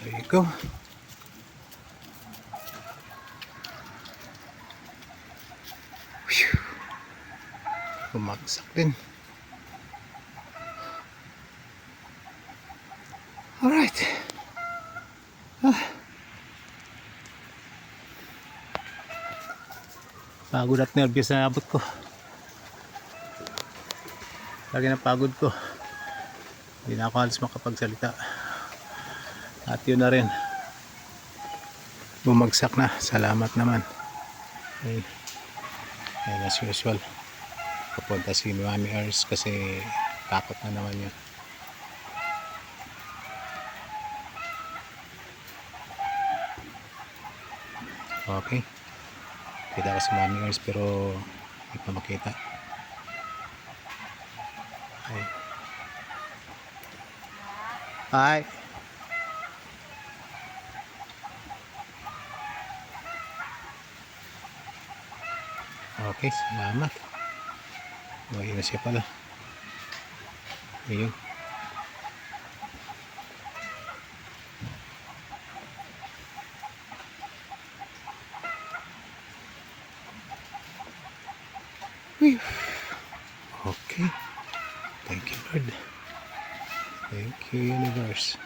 There you go. Whew. Bumagsak din. Alright. Pagod at nervyos na nabot ko. Lagi na pagod ko. Hindi na ako halos makapagsalita. At yun na rin. Bumagsak na. Salamat naman. Okay. And as usual, papunta si Mami Ers kasi takot na naman yun. Okay. Kita ko si Mami Ers pero hindi pa makita. Hi. Hi. Okay, salamat. Buhay na siya pala. Ayun. Okay. Thank you, Lord. Thank you, universe.